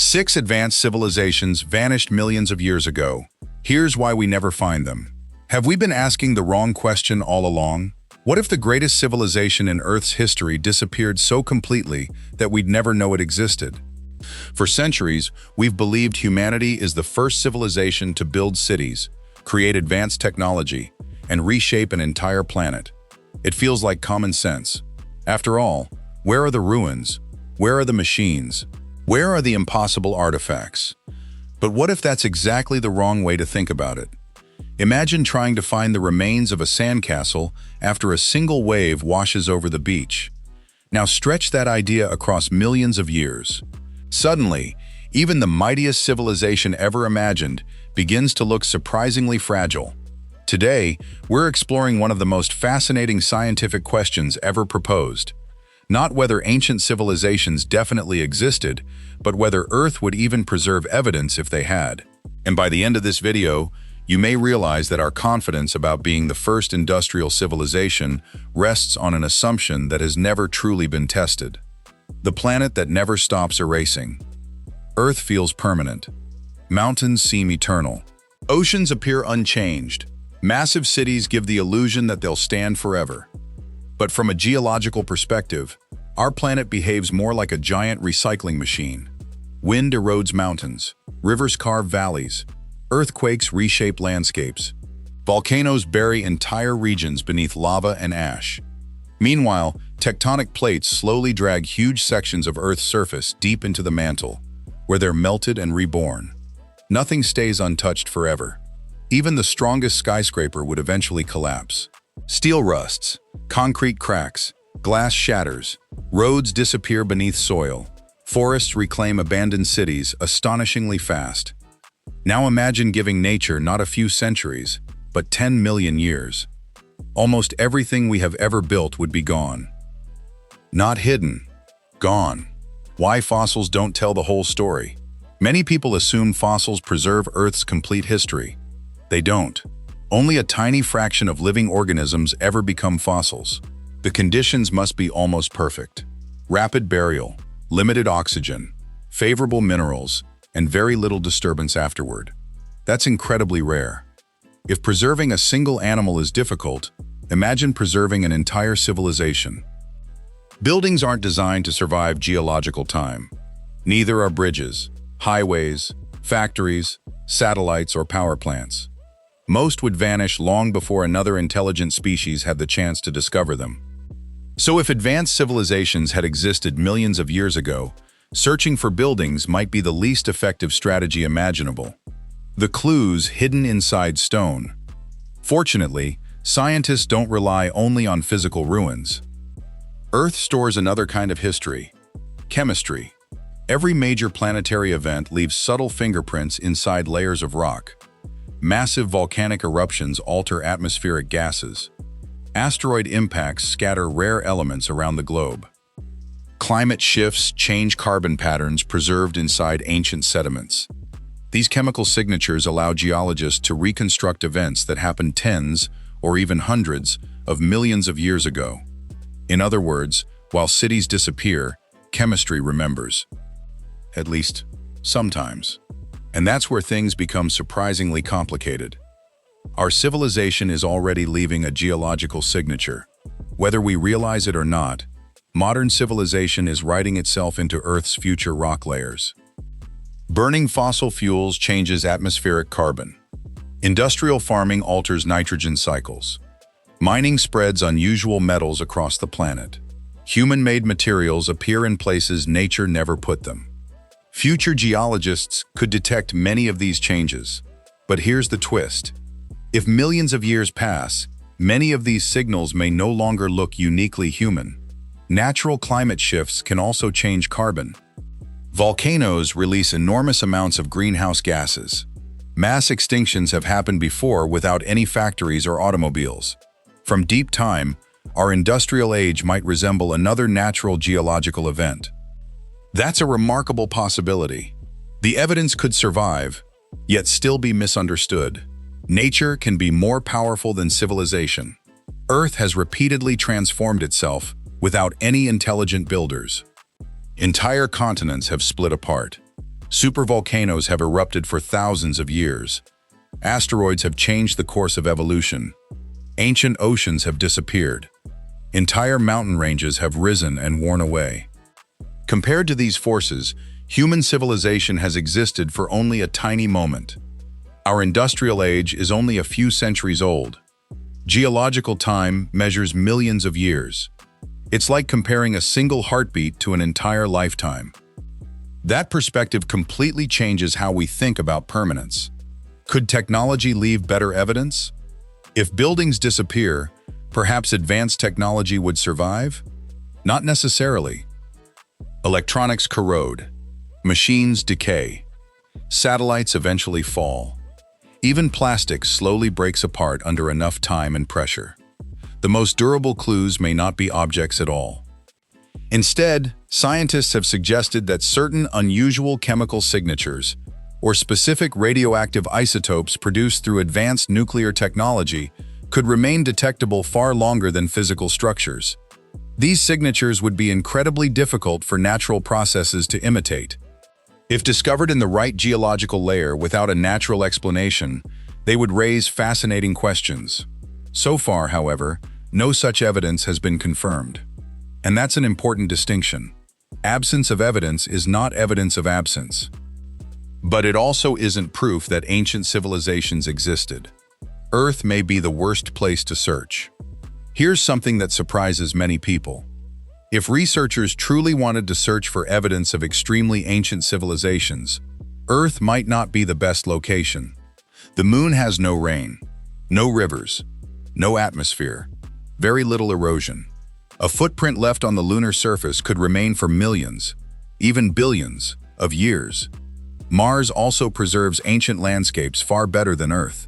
6 advanced civilizations vanished millions of years ago. Here's why we never find them. Have we been asking the wrong question all along? What if the greatest civilization in Earth's history disappeared so completely that we'd never know it existed? For centuries, we've believed humanity is the first civilization to build cities, create advanced technology, and reshape an entire planet. It feels like common sense. After all, where are the ruins? Where are the machines? Where are the impossible artifacts? But what if that's exactly the wrong way to think about it? Imagine trying to find the remains of a sandcastle after a single wave washes over the beach. Now stretch that idea across millions of years. Suddenly, even the mightiest civilization ever imagined begins to look surprisingly fragile. Today, we're exploring one of the most fascinating scientific questions ever proposed. Not whether ancient civilizations definitely existed, but whether Earth would even preserve evidence if they had. And by the end of this video, you may realize that our confidence about being the first industrial civilization rests on an assumption that has never truly been tested. The planet that never stops erasing. Earth feels permanent. Mountains seem eternal. Oceans appear unchanged. Massive cities give the illusion that they'll stand forever. But from a geological perspective, our planet behaves more like a giant recycling machine. Wind erodes mountains, rivers carve valleys, earthquakes reshape landscapes. Volcanoes bury entire regions beneath lava and ash. Meanwhile, tectonic plates slowly drag huge sections of Earth's surface deep into the mantle, where they're melted and reborn. Nothing stays untouched forever. Even the strongest skyscraper would eventually collapse. Steel rusts, concrete cracks, glass shatters, roads disappear beneath soil, forests reclaim abandoned cities astonishingly fast. Now imagine giving nature not a few centuries, but 10 million years. Almost everything we have ever built would be gone. Not hidden, gone. Why fossils don't tell the whole story? Many people assume fossils preserve Earth's complete history. They don't. Only a tiny fraction of living organisms ever become fossils. The conditions must be almost perfect. Rapid burial, limited oxygen, favorable minerals, and very little disturbance afterward. That's incredibly rare. If preserving a single animal is difficult, imagine preserving an entire civilization. Buildings aren't designed to survive geological time. Neither are bridges, highways, factories, satellites, or power plants. Most would vanish long before another intelligent species had the chance to discover them. So if advanced civilizations had existed millions of years ago, searching for buildings might be the least effective strategy imaginable. The clues hidden inside stone. Fortunately, scientists don't rely only on physical ruins. Earth stores another kind of history: chemistry. Every major planetary event leaves subtle fingerprints inside layers of rock. Massive volcanic eruptions alter atmospheric gases. Asteroid impacts scatter rare elements around the globe. Climate shifts change carbon patterns preserved inside ancient sediments. These chemical signatures allow geologists to reconstruct events that happened tens or even hundreds of millions of years ago. In other words, while cities disappear, chemistry remembers. At least, sometimes. And that's where things become surprisingly complicated. Our civilization is already leaving a geological signature. Whether we realize it or not, modern civilization is writing itself into Earth's future rock layers. Burning fossil fuels changes atmospheric carbon. Industrial farming alters nitrogen cycles. Mining spreads unusual metals across the planet. Human-made materials appear in places nature never put them. Future geologists could detect many of these changes. But here's the twist. If millions of years pass, many of these signals may no longer look uniquely human. Natural climate shifts can also change carbon. Volcanoes release enormous amounts of greenhouse gases. Mass extinctions have happened before without any factories or automobiles. From deep time, our industrial age might resemble another natural geological event. That's a remarkable possibility. The evidence could survive, yet still be misunderstood. Nature can be more powerful than civilization. Earth has repeatedly transformed itself without any intelligent builders. Entire continents have split apart. Supervolcanoes have erupted for thousands of years. Asteroids have changed the course of evolution. Ancient oceans have disappeared. Entire mountain ranges have risen and worn away. Compared to these forces, human civilization has existed for only a tiny moment. Our industrial age is only a few centuries old. Geological time measures millions of years. It's like comparing a single heartbeat to an entire lifetime. That perspective completely changes how we think about permanence. Could technology leave better evidence? If buildings disappear, perhaps advanced technology would survive? Not necessarily. Electronics corrode. Machines decay. Satellites eventually fall. Even plastic slowly breaks apart under enough time and pressure. The most durable clues may not be objects at all. Instead, scientists have suggested that certain unusual chemical signatures, or specific radioactive isotopes produced through advanced nuclear technology, could remain detectable far longer than physical structures. These signatures would be incredibly difficult for natural processes to imitate. If discovered in the right geological layer without a natural explanation, they would raise fascinating questions. So far, however, no such evidence has been confirmed. And that's an important distinction. Absence of evidence is not evidence of absence. But it also isn't proof that ancient civilizations existed. Earth may be the worst place to search. Here's something that surprises many people. If researchers truly wanted to search for evidence of extremely ancient civilizations, Earth might not be the best location. The moon has no rain, no rivers, no atmosphere, very little erosion. A footprint left on the lunar surface could remain for millions, even billions, of years. Mars also preserves ancient landscapes far better than Earth.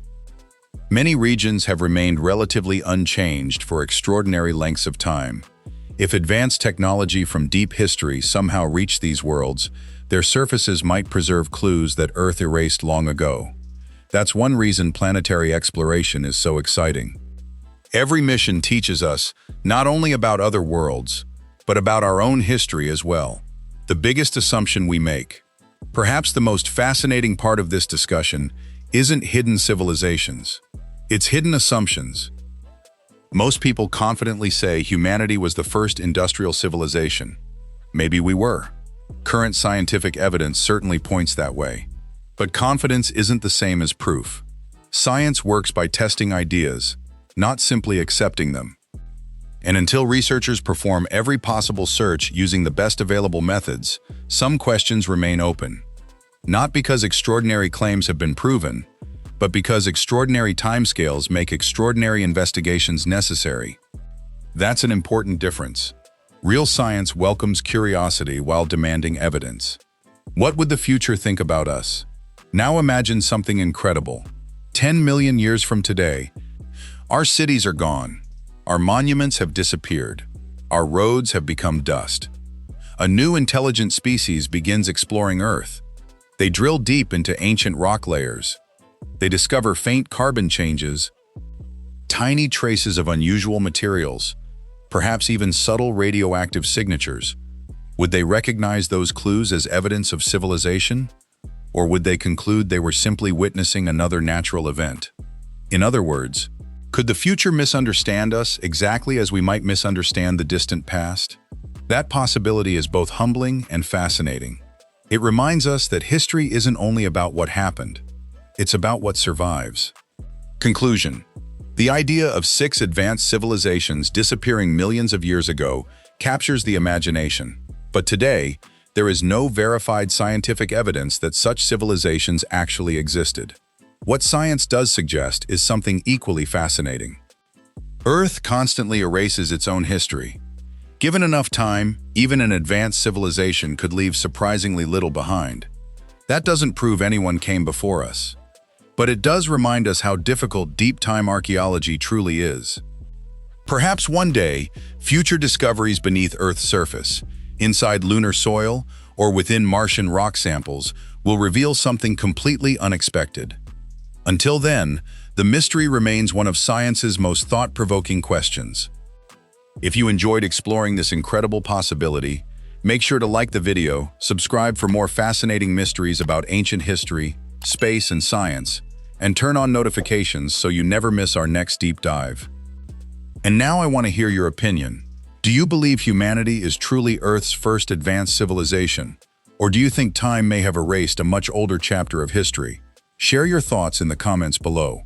Many regions have remained relatively unchanged for extraordinary lengths of time. If advanced technology from deep history somehow reached these worlds, their surfaces might preserve clues that Earth erased long ago. That's one reason planetary exploration is so exciting. Every mission teaches us not only about other worlds, but about our own history as well. The biggest assumption we make, perhaps the most fascinating part of this discussion, isn't hidden civilizations. It's hidden assumptions. Most people confidently say humanity was the first industrial civilization. Maybe we were. Current scientific evidence certainly points that way. But confidence isn't the same as proof. Science works by testing ideas, not simply accepting them. And until researchers perform every possible search using the best available methods, some questions remain open. Not because extraordinary claims have been proven, but because extraordinary timescales make extraordinary investigations necessary. That's an important difference. Real science welcomes curiosity while demanding evidence. What would the future think about us? Now imagine something incredible. 10 million years from today, our cities are gone. Our monuments have disappeared. Our roads have become dust. A new intelligent species begins exploring Earth. They drill deep into ancient rock layers. They discover faint carbon changes, tiny traces of unusual materials, perhaps even subtle radioactive signatures. Would they recognize those clues as evidence of civilization? Or would they conclude they were simply witnessing another natural event? In other words, could the future misunderstand us exactly as we might misunderstand the distant past? That possibility is both humbling and fascinating. It reminds us that history isn't only about what happened, it's about what survives. Conclusion. The idea of 6 advanced civilizations disappearing millions of years ago captures the imagination. But today, there is no verified scientific evidence that such civilizations actually existed. What science does suggest is something equally fascinating. Earth constantly erases its own history. Given enough time, even an advanced civilization could leave surprisingly little behind. That doesn't prove anyone came before us. But it does remind us how difficult deep-time archaeology truly is. Perhaps one day, future discoveries beneath Earth's surface, inside lunar soil, or within Martian rock samples, will reveal something completely unexpected. Until then, the mystery remains one of science's most thought-provoking questions. If you enjoyed exploring this incredible possibility, Make sure to like the video, subscribe for more fascinating mysteries about ancient history, space, and science, and turn on notifications so you never miss our next deep dive. And now I want to hear your opinion. Do you believe humanity is truly Earth's first advanced civilization? Or do you think time may have erased a much older chapter of history? Share your thoughts in the comments below.